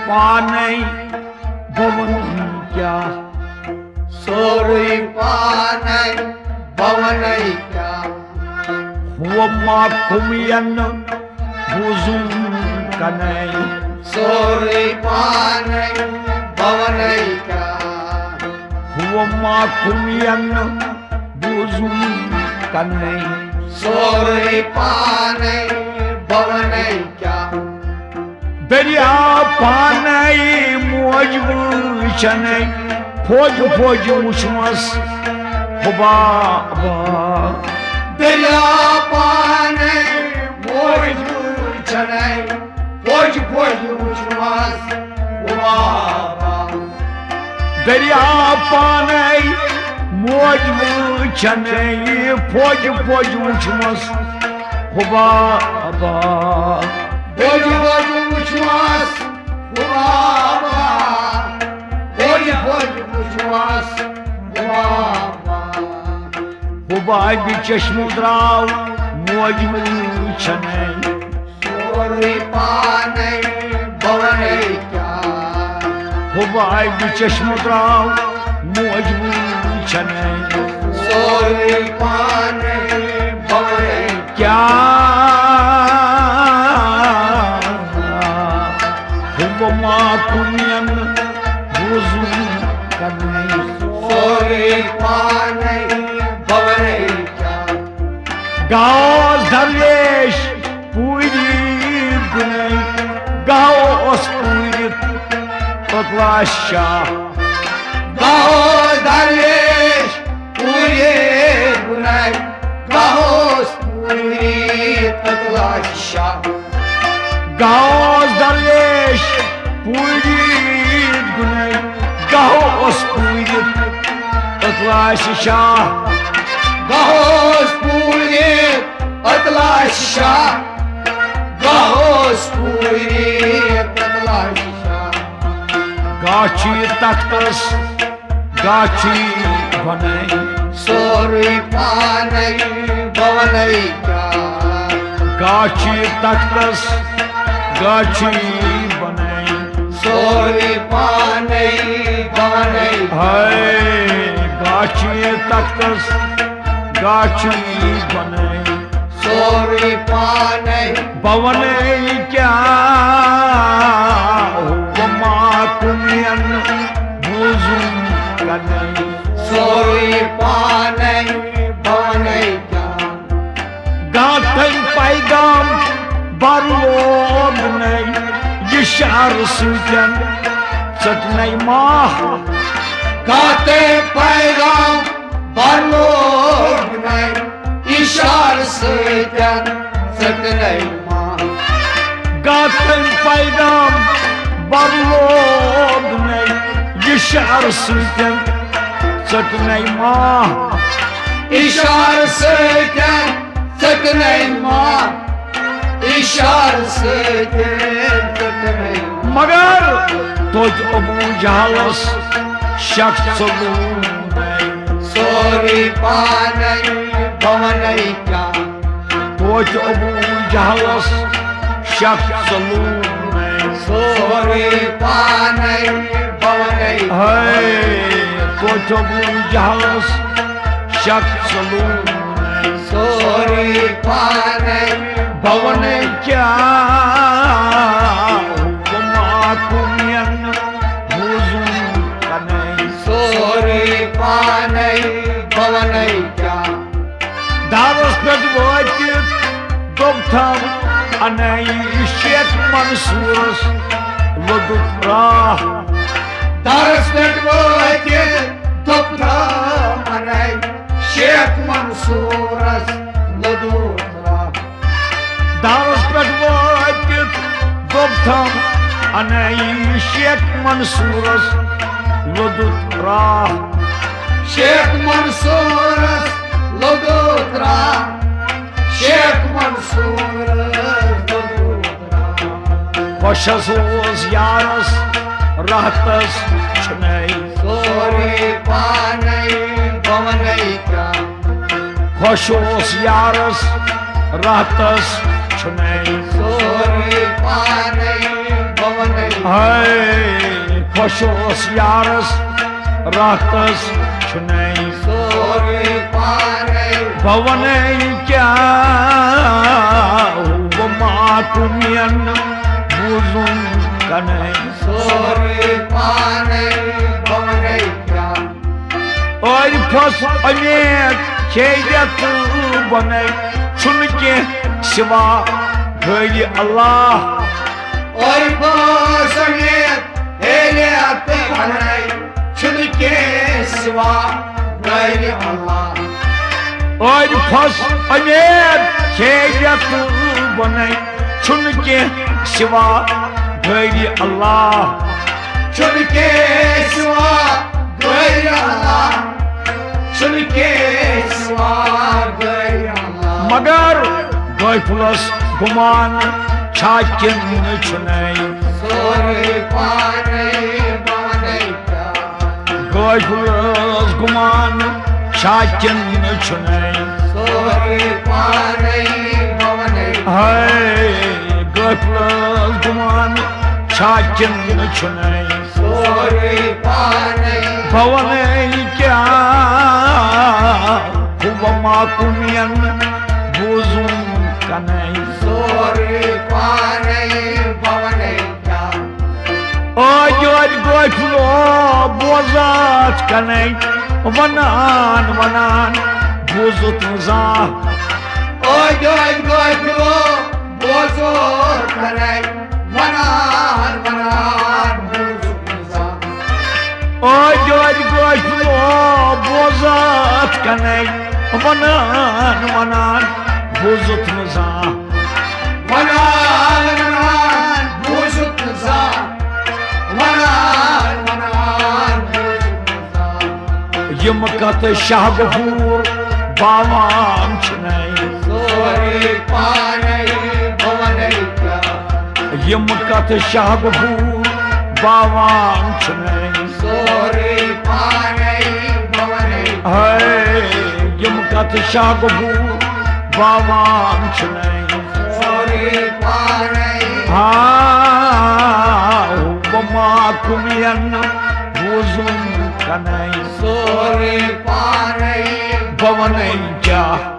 पाने भवन क्या सोरी पाने भवन क्या हुआ माँ कुमियन बुजुम कने सोरी पाने भवन क्या हुआ माँ कुमियन बुजुम कने सोरी पाने भवन क्या दरिया पाने मौज चने फौज फौज उछमस हुबा दरिया पाने मौज चने फौज फौज उछमस हुबा दरिया पाने मौज चने फौज फौज उछमस हुबा फौज फौज उछमस हुबा फौज फौज उछमस हुबा भी चश्म द्राव मौज चने सोरी पाने भवन क्या हुबा भी चश्म द्राव मौज चने सोरी पाने भवन क्या हुबा माँ कुमियन बुजुम कने सोरी पाने भवन क्या गाँव दरवेश पूरी गुने गाँव उस पूरी शाह गाओ दरवेश पूरे गुनाह गाओ पूरी तलाशा गाँव दरवेश पूरी गुने गाँव उस पूरी शाह गाओ पूरे तलाशा गाओ पूरी तलाशा गाची तख्तस गाची बने सोरी पाने भवन क्या गाची तख्तस गाची बने सोरी पाने भवन है गाची तख्तस गाची बने सोरी पाने भवन क्या कुमियन बुजुम कने सोरी पाने भवन क्या गाथन पैगाम बरलोग नहीं ये शहर सूजन सटनई माह गाते पैगाम बरलोग नहीं इशार से जन सटनई माँ गाथन पैगाम बरलोग नहीं ये शहर सूजन सटनई माह इशार से जन सटनई माँ इशार से जन सटनई मगर तुझ अबू जहलस शख्स सोरी पाने भवन क्या तुझ अबू जहलस शख्स सोरी पाने भवन है तुझ अबू जहलस शख्स सोरी पाने भवन क्या कुमियन बुजुम कने सोरी पाने भवन क्या दारस पे वातित दोथम अनई शेख मंसूरस लदुत राह दरस पेट वातित दोथम अनई शेख मंसूरस लदुत राह दारस पे वातित दोथम अनई शेख मंसूरस लदुत राह शेख मंसूरस लदुत राह शेख मंसूरस लदुत राह खुशस ओस यारस रहतस छनई सोरी पाने भवन क्या खुश ओस यारस रहतस छनई सोरी पाने भवन Hey, khoshos yaras, rahtas chunai, Sori pane, bhavanai kya, vamatumyan, buzum kanai. Sori pane, bhavane kya. Oy phas anet, keyat banai, chunke siva, gayri Allah. Oy bosaniyet, ehliyat bhanai, chunke siva, gayri Allah. Oy phas anet, keyat banai, chunke siva, gayri Allah. Chunke siva, gayri Allah. Chunke siva, gayri Allah. Magar goy plus guman chakin chunai. Sori pane, bhavane kya. Goy plus guman chakin chunai. Sori pane, bhavane kya. Hey, goy plus guman chakin chunai. Sori pane, Bhavanai kya, huvama kumyan buzum kanai. sori pane, bhavane kya. Oy goy flo bozat kanai, vanan buzut za. Oy goy flo, bozo kanai, manan buzuk niza. Oy goy flo bozat kanai, vanan buzut za. Manan buzuk niza. Manan buzuk niza. Yımkat şahgafur bavam çınay. Sori pane, bhavane kya. Yımkat şahgafur bavam çınay. Sori pane, bhavane kya. Hey, yımkat şahgafur bavam çınay. Sori pane, Ha, vama kumyan buzum kanay. sori pane, Bhavanai kya.